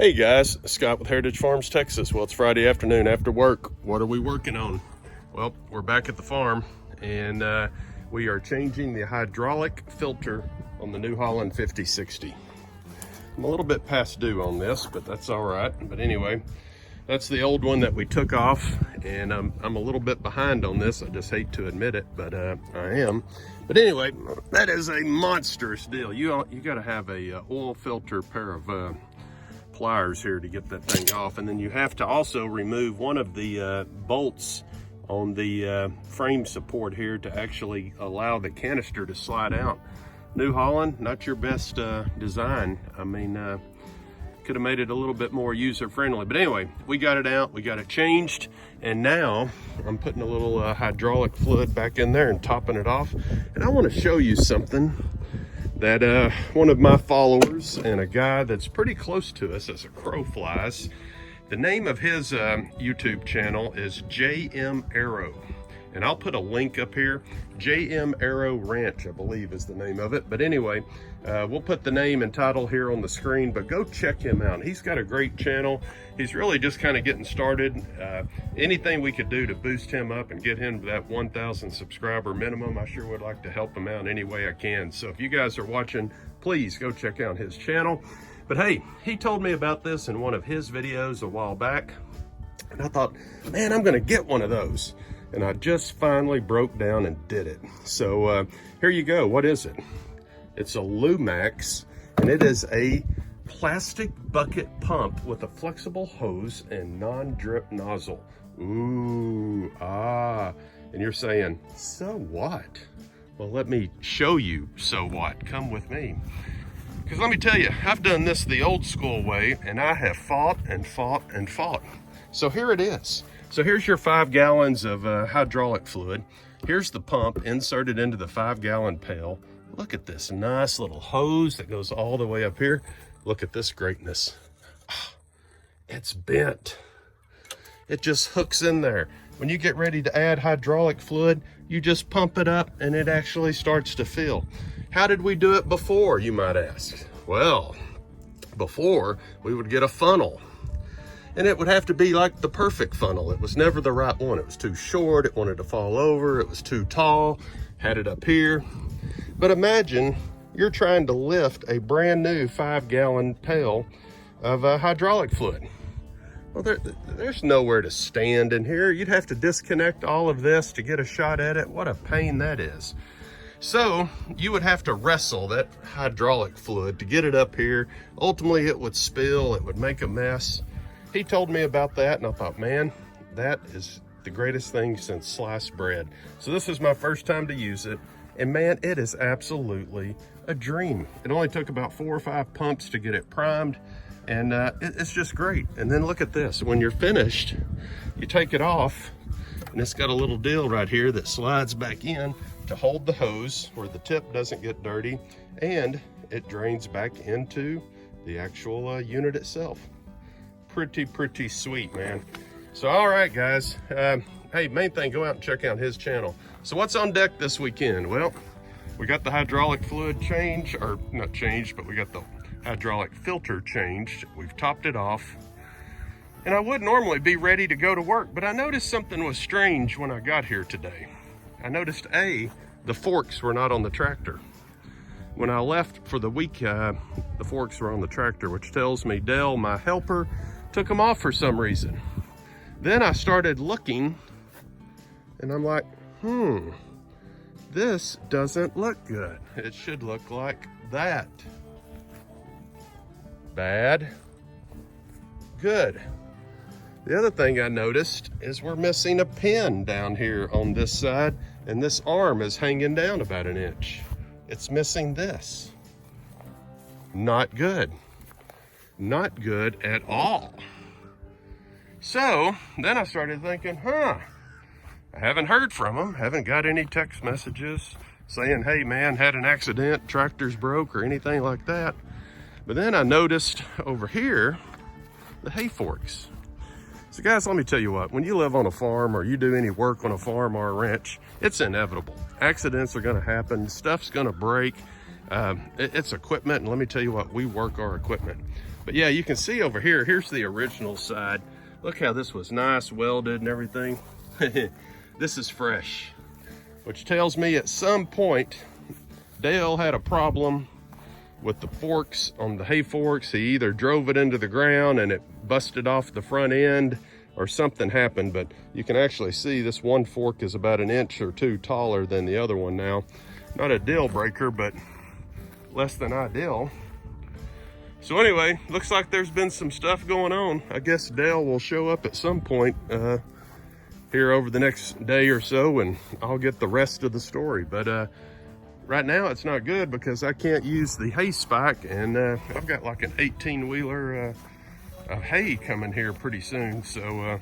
Hey guys, Scott with Heritage Farms, Texas. Well, it's Friday afternoon after work. What are we working on? Well, we're back at the farm and we are changing the hydraulic filter on the New Holland 5060. I'm a little bit past due on this, but that's all right. But anyway, that's the old one that we took off, and I'm a little bit behind on this. I just hate to admit it, but I am. But anyway, that is a monstrous deal. You got to have a oil filter pair of pliers here to get that thing off, and then you have to also remove one of the bolts on the frame support here to actually allow the canister to slide out. New Holland, not your best design. I mean, could have made it a little bit more user friendly, but anyway, we got it out, we got it changed, and now I'm putting a little hydraulic fluid back in there and topping it off. And I want to show you something that one of my followers and a guy that's pretty close to us as a crow flies, the name of his YouTube channel is JM Arrow, and I'll put a link up here. JM Arrow Ranch, I believe, is the name of it. But anyway, we'll put the name and title here on the screen, but go check him out. He's got a great channel. He's really just kind of getting started. Anything we could do to boost him up and get him to that 1,000 subscriber minimum, I sure would like to help him out any way I can. So if you guys are watching, please go check out his channel. But hey, he told me about this in one of his videos a while back, and I thought, man, I'm gonna get one of those. And I just finally broke down and did it. So here you go. What is it? It's a Lumax, and it is a plastic bucket pump with a flexible hose and non-drip nozzle. Ooh, and you're saying, so what? Well, let me show you so what. Come with me. Because let me tell you, I've done this the old school way, and I have fought and fought and fought. So here it is. So here's your 5 gallons of hydraulic fluid. Here's the pump inserted into the 5-gallon pail. Look at this nice little hose that goes all the way up here. Look at this greatness. It's bent. It just hooks in there. When you get ready to add hydraulic fluid, you just pump it up and it actually starts to fill. How did we do it before, you might ask? Well, before we would get a funnel. And it would have to be like the perfect funnel. It was never the right one. It was too short, it wanted to fall over, it was too tall, had it up here. But imagine you're trying to lift a brand new 5-gallon pail of hydraulic fluid. Well, there's nowhere to stand in here. You'd have to disconnect all of this to get a shot at it. What a pain that is. So you would have to wrestle that hydraulic fluid to get it up here. Ultimately, it would spill, it would make a mess. He told me about that, and I thought, man, that is the greatest thing since sliced bread. So this is my first time to use it, and man, it is absolutely a dream. It only took about 4 or 5 pumps to get it primed, and it's just great. And then look at this. When you're finished, you take it off, and it's got a little deal right here that slides back in to hold the hose where the tip doesn't get dirty, and it drains back into the actual unit itself. Pretty sweet, man. So all right, guys, hey, main thing, go out and check out his channel. So what's on deck this weekend? Well, we got the hydraulic fluid changed, or not changed, but we got the hydraulic filter changed. We've topped it off, and I would normally be ready to go to work, but I noticed something was strange when I got here today. I noticed the forks were not on the tractor. When I left for the week, the forks were on the tractor, which tells me Dell, my helper, took them off for some reason. Then I started looking, and I'm like, this doesn't look good. It should look like that. Bad, good. The other thing I noticed is we're missing a pin down here on this side, and this arm is hanging down about 1 inch. It's missing this. Not good. Not good at all. So then I started thinking, I haven't heard from them, haven't got any text messages saying, hey man, had an accident, tractor's broke or anything like that. But then I noticed over here, the hay forks. So guys, let me tell you what, when you live on a farm or you do any work on a farm or a ranch, it's inevitable. Accidents are gonna happen, stuff's gonna break. It's equipment, and let me tell you what, we work our equipment. But yeah, you can see over here, here's the original side. Look how this was nice, welded and everything. This is fresh, which tells me at some point, Dale had a problem with the forks on the hay forks. He either drove it into the ground and it busted off the front end, or something happened. But you can actually see this one fork is about 1 inch or 2 taller than the other one now. Not a deal breaker, but less than ideal. So anyway, looks like there's been some stuff going on. I guess Dale will show up at some point here over the next day or so, and I'll get the rest of the story. But right now it's not good because I can't use the hay spike, and I've got like an 18-wheeler of hay coming here pretty soon. So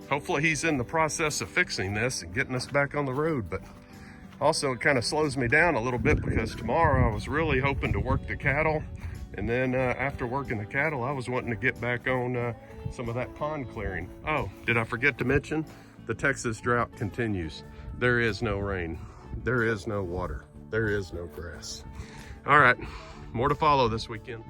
hopefully he's in the process of fixing this and getting us back on the road. But also it kind of slows me down a little bit because tomorrow I was really hoping to work the cattle. And then after working the cattle, I was wanting to get back on some of that pond clearing. Oh, did I forget to mention? The Texas drought continues. There is no rain. There is no water. There is no grass. All right, more to follow this weekend.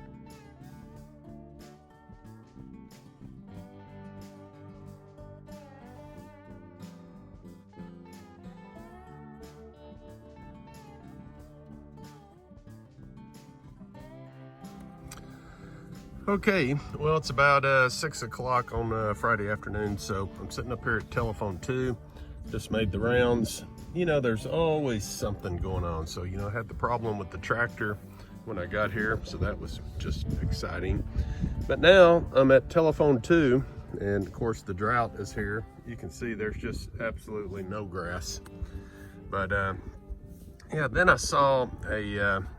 Okay, well, it's about 6 o'clock on Friday afternoon, so I'm sitting up here at telephone 2, just made the rounds. You know, there's always something going on. So, you know, I had the problem with the tractor when I got here, so that was just exciting. But now I'm at telephone 2, and of course the drought is here. You can see there's just absolutely no grass. But yeah, then I saw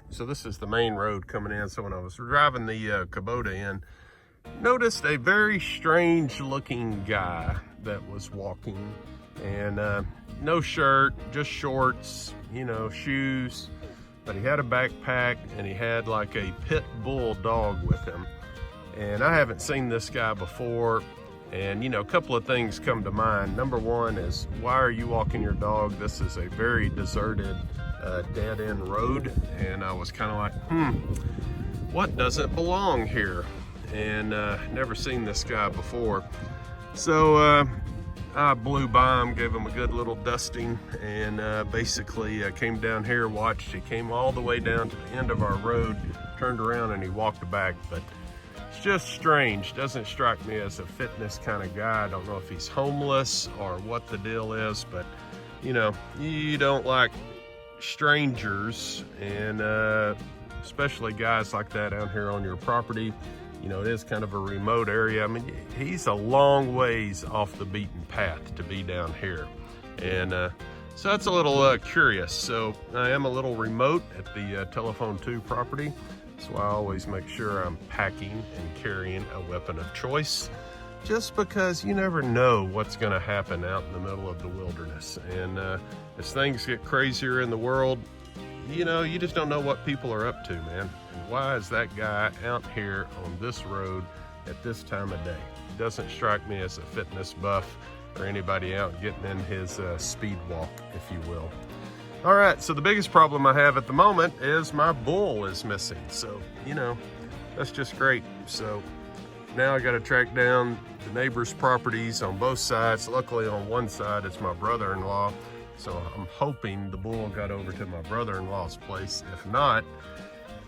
so this is the main road coming in. So when I was driving the Kubota in, noticed a very strange looking guy that was walking, and no shirt, just shorts, you know, shoes, but he had a backpack and he had like a pit bull dog with him. And I haven't seen this guy before. And, you know, a couple of things come to mind. Number one is, why are you walking your dog? This is a very deserted, dead-end road. And I was kind of like, what doesn't belong here? And never seen this guy before. So I blew by him, gave him a good little dusting, and basically came down here, watched. He came all the way down to the end of our road, turned around, and he walked back. But it's just strange. Doesn't strike me as a fitness kind of guy. I don't know if he's homeless or what the deal is, but you know, you don't like strangers, and especially guys like that out here on your property. You know, it is kind of a remote area. I mean, he's a long ways off the beaten path to be down here. And so that's a little curious. So I am a little remote at the telephone 2 property. That's why I always make sure I'm packing and carrying a weapon of choice, just because you never know what's going to happen out in the middle of the wilderness. And as things get crazier in the world, you know, you just don't know what people are up to, man. And why is that guy out here on this road at this time of day? It doesn't strike me as a fitness buff or anybody out getting in his speed walk, if you will. All right, so the biggest problem I have at the moment is my bull is missing. So, you know, that's just great. So now I got to track down the neighbors' properties on both sides. Luckily on one side, it's my brother-in-law. So I'm hoping the bull got over to my brother-in-law's place. If not,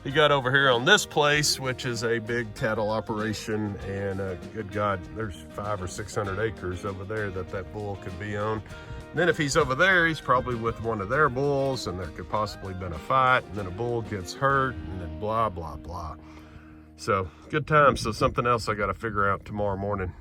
he got over here on this place, which is a big cattle operation. And good God, there's 500 or 600 acres over there that bull could be on. And then if he's over there, he's probably with one of their bulls, and there could possibly been a fight, and then a bull gets hurt, and then blah, blah, blah. So good times. So something else I got to figure out tomorrow morning.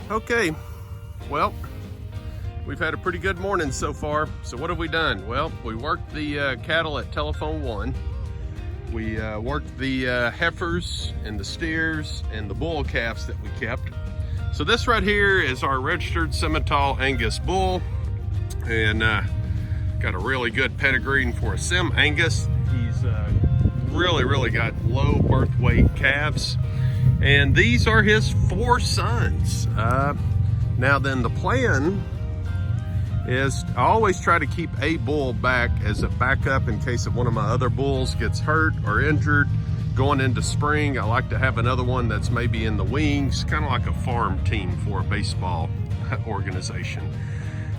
Okay, well, we've had a pretty good morning so far. So what have we done? Well, we worked the cattle at telephone 1. We worked the heifers and the steers and the bull calves that we kept. So this right here is our registered Sim-Angus bull, and got a really good pedigree for a Sim-Angus. He's really got low birth weight calves, and these are his 4 sons. Now then, the plan is I always try to keep a bull back as a backup in case of one of my other bulls gets hurt or injured. Going into spring, I like to have another one that's maybe in the wings, kind of like a farm team for a baseball organization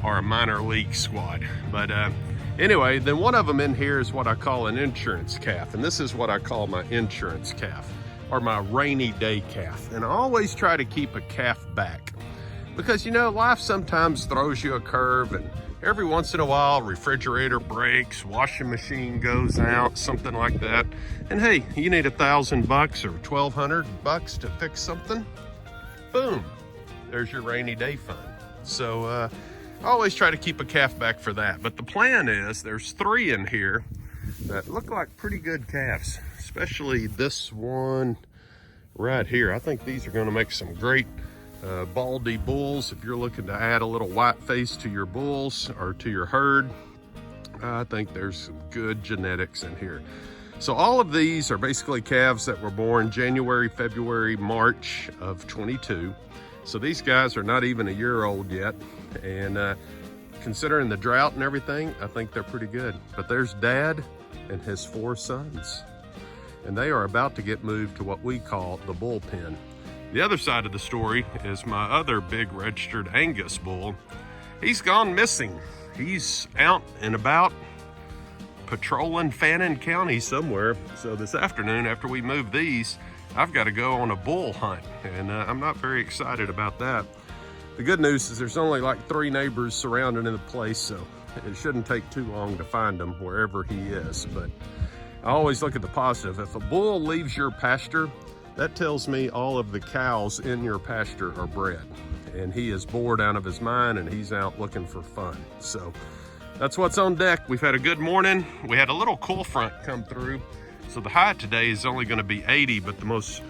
or a minor league squad. But anyway, then one of them in here is what I call an insurance calf, and this is what I call my insurance calf, or my rainy day calf. And I always try to keep a calf back because, you know, life sometimes throws you a curve, and every once in a while, refrigerator breaks, washing machine goes out, something like that. And hey, you need $1,000 or $1,200 to fix something. Boom, there's your rainy day fund. So I always try to keep a calf back for that. But the plan is there's 3 in here that look like pretty good calves, especially this one right here. I think these are going to make some great baldy bulls if you're looking to add a little white face to your bulls or to your herd. I think there's some good genetics in here. So all of these are basically calves that were born January, February, March of 22. So these guys are not even a year old yet, and considering the drought and everything, I think they're pretty good. But there's Dad and his 4 sons, and they are about to get moved to what we call the bullpen. The other side of the story is my other big registered Angus bull. He's gone missing. He's out and about patrolling Fannin County somewhere. So this afternoon, after we move these, I've got to go on a bull hunt, and I'm not very excited about that. The good news is there's only like 3 neighbors surrounding the place, so it shouldn't take too long to find him wherever he is. But I always look at the positive. If a bull leaves your pasture, that tells me all of the cows in your pasture are bred, and he is bored out of his mind and he's out looking for fun. So that's what's on deck. We've had a good morning. We had a little cool front come through. So the high today is only going to be 80, but the most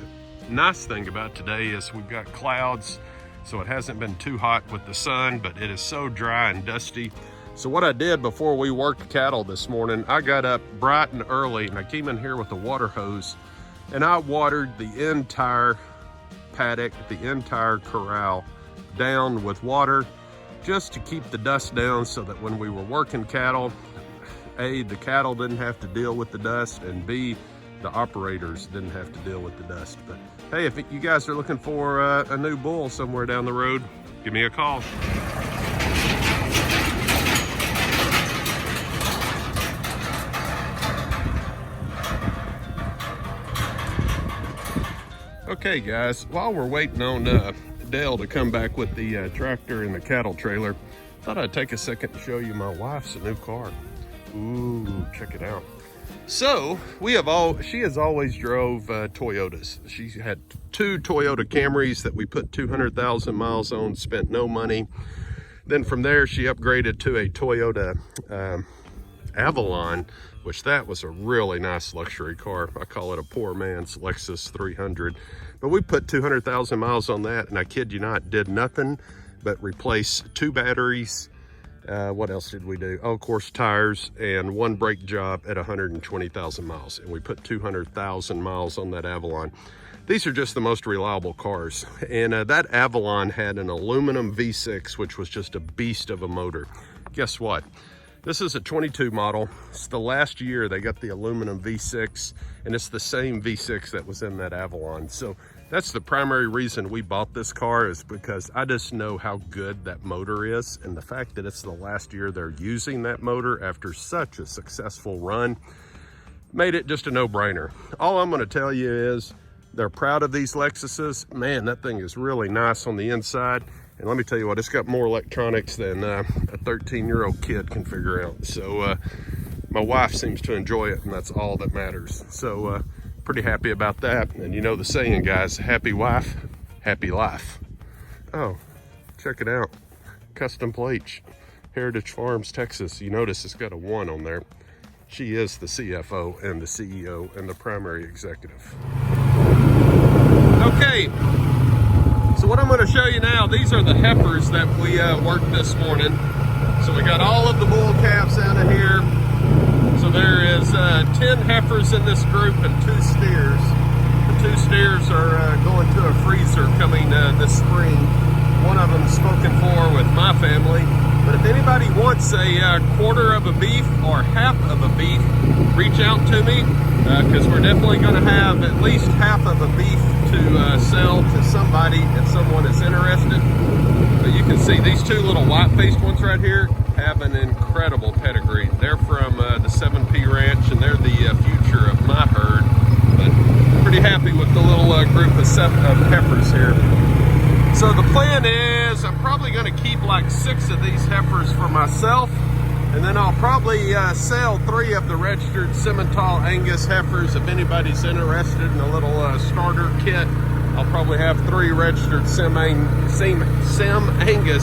nice thing about today is we've got clouds. So it hasn't been too hot with the sun, but it is so dry and dusty. So what I did before we worked cattle this morning, I got up bright and early and I came in here with a water hose, and I watered the entire paddock, the entire corral down with water just to keep the dust down so that when we were working cattle, A, the cattle didn't have to deal with the dust, and B, the operators didn't have to deal with the dust. But hey, if you guys are looking for a new bull somewhere down the road, give me a call. Okay guys, while we're waiting on Dale to come back with the tractor and the cattle trailer, thought I'd take a second to show you my wife's new car. Ooh, check it out. So she has always drove Toyotas. She had 2 Toyota Camrys that we put 200,000 miles on, spent no money. Then from there, she upgraded to a Toyota Avalon, which that was a really nice luxury car. I call it a poor man's Lexus 300. But we put 200,000 miles on that, and I kid you not, did nothing but replace 2 batteries. What else did we do? Oh, of course, tires, and 1 brake job at 120,000 miles. And we put 200,000 miles on that Avalon. These are just the most reliable cars. And that Avalon had an aluminum V6, which was just a beast of a motor. Guess what? This is a 22 model. It's the last year they got the aluminum V6, and it's the same V6 that was in that Avalon. So that's the primary reason we bought this car, is because I just know how good that motor is, and the fact that it's the last year they're using that motor after such a successful run made it just a no-brainer. All I'm going to tell you is they're proud of these Lexuses. Man, that thing is really nice on the inside. And let me tell you what, it's got more electronics than a 13-year-old kid can figure out. So my wife seems to enjoy it, and that's all that matters. So pretty happy about that. And you know the saying, guys, happy wife, happy life. Oh, Check it out. Custom plates. Heritage Farms, Texas. You notice it's got a 1 on there. She is the CFO and the CEO and the primary executive. Okay, so what I'm going to show you now, these are the heifers that we worked this morning. So we got all of the bull calves out of here. So there is 10 heifers in this group and 2 steers. The 2 steers are going to a freezer coming this spring. One of them spoken for with my family. But if anybody wants a quarter of a beef or half of a beef, reach out to me, because we're definitely going to have at least half of a beef to sell to somebody if someone is interested. But you can see these 2 little white-faced ones right here have an incredible pedigree. They're from the 7P Ranch, and they're the future of my herd. But pretty happy with the little group of heifers here. So the plan is I'm probably going to keep like 6 of these heifers for myself, and then I'll probably sell 3 of the registered Sim-Angus heifers. If anybody's interested in a little starter kit, I'll probably have 3 registered Sim-Angus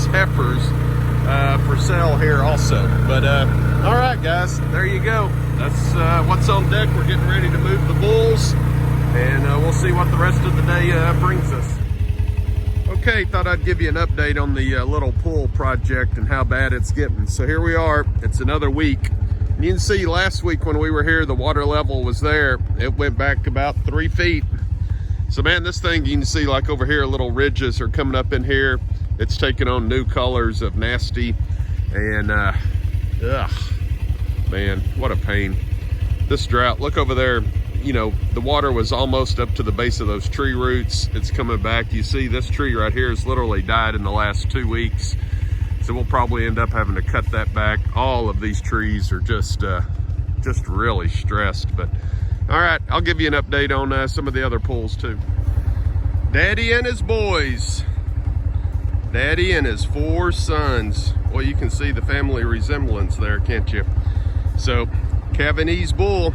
heifers for sale here also. But all right, guys, there you go. That's what's on deck. We're getting ready to move the bulls, and we'll see what the rest of the day brings us. Okay, thought I'd give you an update on the little pool project and how bad it's getting. So here we are, it's another week. And you can see last week when we were here, the water level was there. It went back about 3 feet. So man, this thing, you can see like over here, little ridges are coming up in here. It's taking on new colors of nasty. And ugh, man, what a pain. This drought, look over there. You know, the water was almost up to the base of those tree roots. It's coming back. You see this tree right here has literally died in the last 2 weeks. So we'll probably end up having to cut that back. All of these trees are just really stressed. But all right, I'll give you an update on some of the other pools too. Daddy and his boys. Daddy and his 4 sons. Well, you can see the family resemblance there, can't you? So Cavanese bull.